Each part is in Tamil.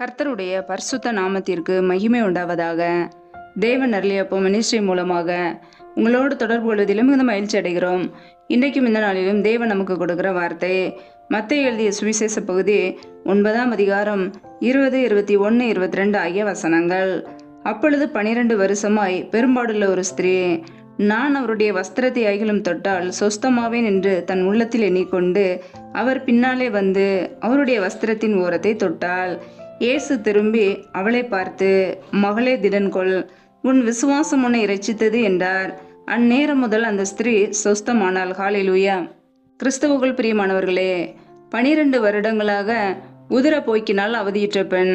கர்த்தருடைய பரிசுத்த நாமத்திற்கு மகிமை உண்டாவதாக. தேவன் அருளியப்போ மினிஸ்ட்ரி மூலமாக உங்களோடு தொடர்பு கொள்வதிலும் மிகுந்த மகிழ்ச்சி அடைகிறோம். இன்றைக்கும் இந்த நாளிலும் தேவன் நமக்கு கொடுக்கிற வார்த்தை மத்தேயு எழுதிய சுவிசேஷ பகுதி 9ஆம் அதிகாரம் 20, 21, 22 ஆகிய வசனங்கள். அப்பொழுது 12 வருஷமாய் பெரும்பாடுள்ள ஒரு ஸ்திரீ, நான் அவருடைய வஸ்திரத்தை அகிலும் தொட்டால் சொஸ்தமாவேன் என்று தன் உள்ளத்தில் எண்ணிக்கொண்டு அவர் பின்னாலே வந்து அவருடைய வஸ்திரத்தின் ஓரத்தை தொட்டாள். இயேசு திரும்பி அவளை பார்த்து, மகளே திடன்கொள், உன் விசுவாசம் உன்னை இரட்சித்தது என்றார். அந்நேரம் முதல் அந்த ஸ்திரீ சொஸ்தமானாள். ஹல்லேலூயா. கிறிஸ்தவுக்குள் பிரியமானவர்களே, 12 வருடங்களாக உதிர போக்கினால் அவதியுற்ற பெண்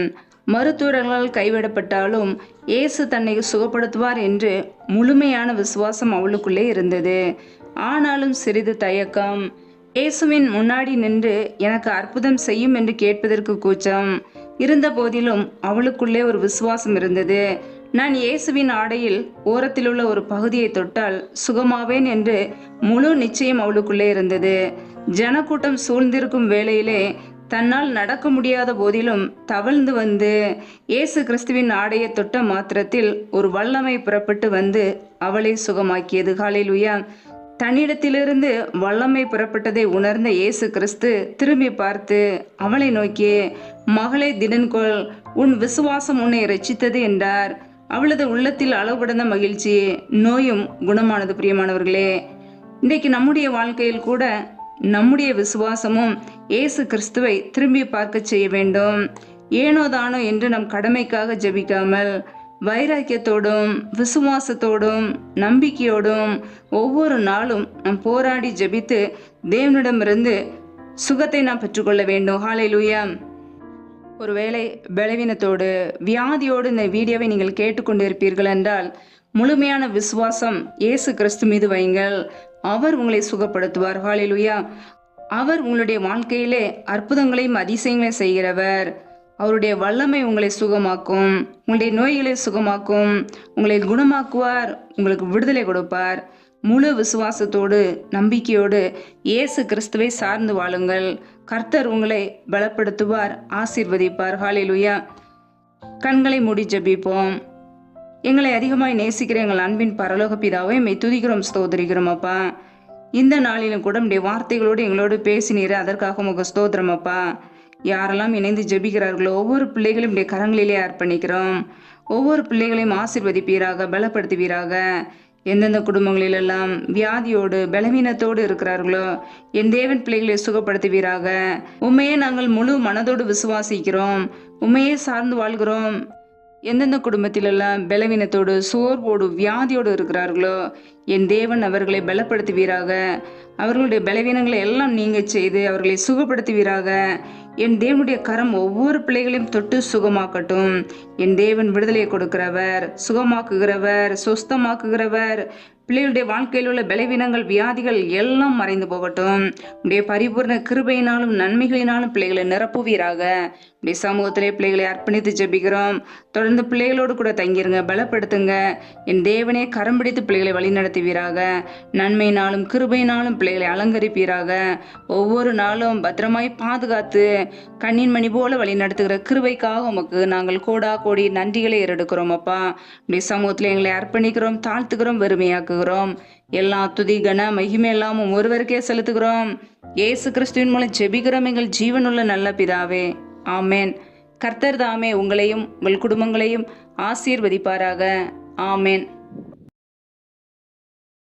மருத்துவர்களால் கைவிடப்பட்டாலும் இயேசு தன்னை சுகப்படுத்துவார் என்று முழுமையான விசுவாசம் அவளுக்குள்ளே இருந்தது. ஆனாலும் சிறிது தயக்கம். இயேசுவின் முன்னாடி நின்று எனக்கு அற்புதம் செய்யும் என்று கேட்பதற்கு கூச்சம் இருந்த போதிலும் அவளுக்குள்ளே ஒரு விசுவாசம் இருந்தது. நான் இயேசுவின் ஆடையில் ஓரத்திலுள்ள ஒரு பகுதியை தொட்டால் சுகமாவேன் என்று முழு நிச்சயம் அவளுக்குள்ளே இருந்தது. ஜனக்கூட்டம் சூழ்ந்திருக்கும் வேளையிலே தன்னால் நடக்க முடியாத போதிலும் தவழ்ந்து வந்து இயேசு கிறிஸ்துவின் ஆடையை தொட்ட மாத்திரத்தில் ஒரு வல்லமை புறப்பட்டு வந்து அவளை சுகமாக்கியது. ஹல்லேலூயா. தன்னிடத்திலிருந்து வல்லமை புறப்பட்டதை உணர்ந்த இயேசு கிறிஸ்து திரும்பி பார்த்து அவளை நோக்கி, மகளே திடன்கொள், உன் விசுவாசம் உன்னை இரட்சித்தது என்றார். அவளது உள்ளத்தில் அளவு கடந்த மகிழ்ச்சி, நோயும் குணமானது. பிரியமானவர்களே, இன்றைக்கு நம்முடைய வாழ்க்கையில் கூட நம்முடைய விசுவாசமும் இயேசு கிறிஸ்துவை திரும்பி பார்க்க செய்ய வேண்டும். ஏனோ தானோ என்று நம் கடமைக்காக ஜெபிக்காமல் வைராக்கியத்தோடும் விசுவாசத்தோடும் நம்பிக்கையோடும் ஒவ்வொரு நாளும் நாம் போராடி ஜெபித்து தேவனிடமிருந்து சுகத்தை நாம் பெற்றுக்கொள்ள வேண்டும். ஹல்லேலூயா. ஒருவேளை பலவீனத்தோடு வியாதியோடு இந்த வீடியோவை நீங்கள் கேட்டுக்கொண்டு இருப்பீர்கள் என்றால் முழுமையான விசுவாசம் இயேசு கிறிஸ்து மீது வையுங்கள். அவர் உங்களை சுகப்படுத்துவார். ஹல்லேலூயா. அவர் உங்களுடைய வாழ்க்கையிலே அற்புதங்களையும் அதிசயங்களையும் செய்கிறவர். அவருடைய வல்லமை உங்களை சுகமாக்கும், உங்களுடைய நோய்களை சுகமாக்கும், உங்களை குணமாக்குவார், உங்களுக்கு விடுதலை கொடுப்பார். முழு விசுவாசத்தோடு நம்பிக்கையோடு இயேசு கிறிஸ்துவை சார்ந்து வாழுங்கள். கர்த்தர் உங்களை பலப்படுத்துவார், ஆசீர்வதிப்பார். ஹல்லேலூயா. கண்களை மூடி ஜெபிப்போம். எங்களை அதிகமாய் நேசிக்கிற எங்கள் அன்பின் பரலோக பிதாவை மெய் துதிக்கிறோம், ஸ்தோத்திரிக்கிறோம் அப்பா. இந்த நாளிலும் கூட உடைய வார்த்தைகளோடு எங்களோடு பேசினீர், அதற்காக உங்க ஸ்தோத்திரம் அப்பா. யாரெல்லாம் இணைந்து ஜெபிக்கிறார்களோ ஒவ்வொரு பிள்ளைகளையும் உடைய கரங்களிலே அர்ப்பணிக்கிறோம். ஒவ்வொரு பிள்ளைகளையும் ஆசீர்வதிப்பீராக, பலப்படுத்துவீராக. எந்தெந்த குடும்பங்களிலெல்லாம் வியாதியோடு பலவீனத்தோடு இருக்கிறார்களோ என் தேவன் பிள்ளைகளை சுகப்படுத்துவீராக. உண்மையே நாங்கள் முழு மனதோடு விசுவாசிக்கிறோம், உண்மையே சார்ந்து வாழ்கிறோம். எந்தெந்த குடும்பத்திலெல்லாம் பலவீனத்தோடு சோர்வோடு வியாதியோடு இருக்கிறார்களோ என் தேவன் அவர்களை பலப்படுத்துவீராக. அவர்களுடைய பலவீனங்களை எல்லாம் நீங்க செய்து அவர்களை சுகப்படுத்துவீராக. என் தேவனுடைய கரம் ஒவ்வொரு பிள்ளைகளையும் தொட்டு சுகமாக்கட்டும். என் தேவன் விடுதலையை கொடுக்கிறவர், சுகமாக்குகிறவர், சொஸ்தமாக்குகிறவர். பிள்ளைகளுடைய வாழ்க்கையில் உள்ள பலவீனங்கள் வியாதிகள் எல்லாம் மறைந்து போகட்டும். உடைய பரிபூர்ண கிருபையினாலும் நன்மைகளினாலும் பிள்ளைகளை நிரப்புவீராக. உடைய சமூகத்திலே பிள்ளைகளை அர்ப்பணித்து ஜெபிக்கிறோம். தொடர்ந்து பிள்ளைகளோடு கூட தங்கிருங்க, பலப்படுத்துங்க. என் தேவனே கரம் பிடித்து பிள்ளைகளை வழி நடத்துவீராக. நன்மையினாலும் கிருபையினாலும் பிள்ளைகளை அலங்கரிப்பீராக. ஒவ்வொரு நாளும் பத்திரமாய் பாதுகாத்து கண்ணின் மணி போல வழி நடத்துகிற கிருபைக்காக உமக்கு நாங்கள் கோடா கோடி நன்றிகளை ஏறெடுக்கிறோம் அப்பா. உடைய சமூகத்தில் எங்களை அர்ப்பணிக்கிறோம், தாழ்த்துகிறோம், வெறுமையாக்குகிறோம். எல்லா துதி கன மகிமை எல்லாமும் ஒருவருக்கே செலுத்துகிறோம். இயேசு கிறிஸ்துவின் மூலம் ஜெபிக்கிறோம் எங்கள் ஜீவனுள்ள நல்ல பிதாவே, ஆமேன். கர்த்தர் தாமே உங்களையும் உங்கள் குடும்பங்களையும் ஆசீர்வதிப்பாராக. ஆமேன்.